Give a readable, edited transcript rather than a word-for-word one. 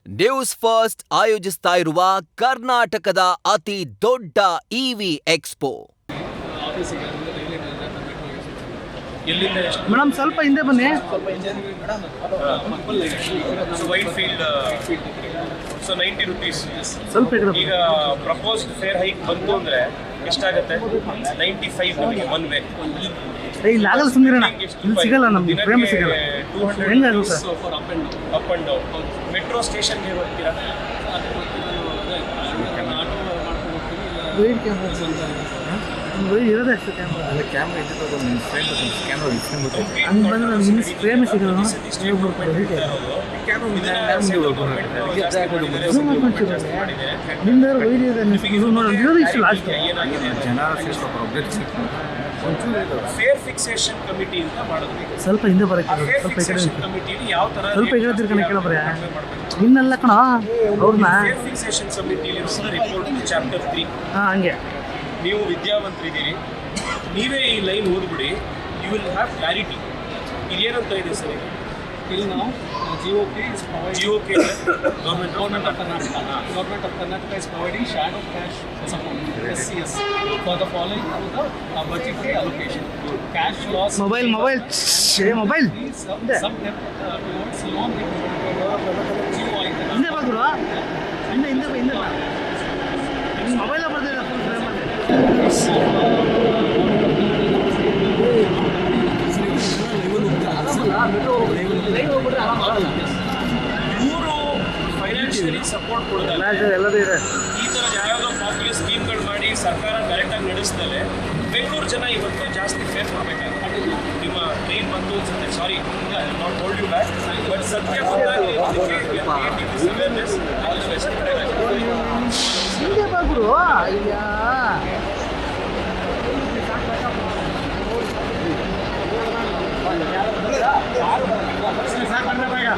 News first ಆಯೋಜಿಸ್ತಾ ಇರುವ ಕರ್ನಾಟಕದ ಅತಿ ದೊಡ್ಡ ಇವಿ ಎಕ್ಸ್ಪೋ. ಮೇಡಮ್ ಸ್ವಲ್ಪ ಹಿಂದೆ ಬನ್ನಿ. White field so 90 rupees. ಸ್ವಲ್ಪ ಈಗ ಪ್ರಪೋಸ್ಡ್ ಫೇರ್ ಹೈಕ್ ಬಂತು ಅಂದ್ರೆ ಎಷ್ಟಾಗುತ್ತೆ? 95 ನಮಗೆ ಒನ್ ವೇ. ಇಲ್ಲಿ ಆಗಲ್ಲ ಸುಂದರಣ್ಣ, ಇಲ್ಲಿ ಸಿಗಲ್ಲ, ನಮ್ಗೆ ಫ್ರೇಮ್ ಸಿಗಲ್ಲ. 200 ಹೆಂಗಾಗುತ್ತೆ ಅಪ್ ಅಂಡ್ ಡೌನ್. ಮೆಟ್ರೋ ಸ್ಟೇಷನ್ಗೆ ಹೋಗ್ತೀರಾ? ವೈಟ್ ಕ್ಯಾಮ್ರಾ ಇರೋದೇ ಅಷ್ಟು ಕ್ಯಾಮ್ರಾ. ಕ್ಯಾಮ್ರಾ ಇಟ್ಟಿರೋದು ನಿಮ್ಮ ಫ್ರೆಂಡ್ ಕ್ಯಾಮ್ರಾ ಇಟ್ಕೊಂಡ್ಬಿಟ್ಟು ಹಂಗೆ ಬಂದ್ರೆ ನಮ್ಗೆ ಇನ್ನು ಫ್ರೇಮ್ ಸಿಗಲ್ಲ. ನಿಮ್ದಾರು ವೈಟ್ ಇದೆ, ಇರೋದು ಇಷ್ಟು ಲಾಸ್ಟ್. ಜನ ಫೇರ್ ಫಿಕ್ಸೇಷನ್ ಕಮಿಟಿ ಅಂತ ಮಾಡೋದು. ಸ್ವಲ್ಪ ಹಿಂದೆ ಬರೋಕ್ಕೆ ಸ್ವಲ್ಪ ಈ ಕಡೆ ಕಮಿಟಿಲಿ ಯಾವ ತರ ಸ್ವಲ್ಪ ಈ ಕಡೆ ತಿರ್ಕೊಂಡು ಕೇಳಬ್ರೆ ಇನ್ನೆಲ್ಲ ಕಣ ಅವ್ರನ್ನ. ಫೇರ್ ಫಿಕ್ಸೇಷನ್ ಕಮಿಟಿಲಿ ರಿಪೋರ್ಟ್ ಚಾಪ್ಟರ್ 3. ಹಾಂ ಹಂಗೆ ನೀವು ವಿದ್ಯಾವಂತರಿದ್ದೀರಿ, ನೀವೇ ಈ ಲೈನ್ ಓದ್ಬಿಡಿ, ಯು ವಿಲ್ ಹ್ಯಾವ್ ಕ್ಲಾರಿಟಿ. ಇದೇನಂತ ಇದೆ sir? Till now, GOK is providing. GOK Government of Karnataka is providing shadow cash support (SCS) for the following to the budgetary allocation. Cash loss. Mobile mobile Some debt towards loan GOI. ಹಿಂದೆ ಬಂದ್ರು ಹಿಂದೆ ಬಾ. Mobile ಬರ್ತಿದೆ ಇವರು financially support ಕೊಡೋದಲ್ಲ, ಎಲ್ಲದೂ ಇದೆ. ಈ ಥರ ಯಾವ್ಯಾವುದೋ ಪಾಪ್ಯುಲರ್ ಸ್ಕೀಮ್ಗಳು ಮಾಡಿ ಸರ್ಕಾರ ಕರೆಕ್ಟಾಗಿ ನಡೆಸ್ದಲೆ ಬೆಂಗಳೂರು ಜನ ಇವತ್ತು ಜಾಸ್ತಿ ಫೇಸ್ ಮಾಡಬೇಕಾಗುತ್ತೆ. ನಿಮ್ಮ ಟ್ರೈನ್ ಬಂತು ಅನ್ಸುತ್ತೆ, sorry not hold you back, but ಸತ್ಯ ಬಂದಾಗ ಆಲ್ ದ ಬೆಸ್ಟ್.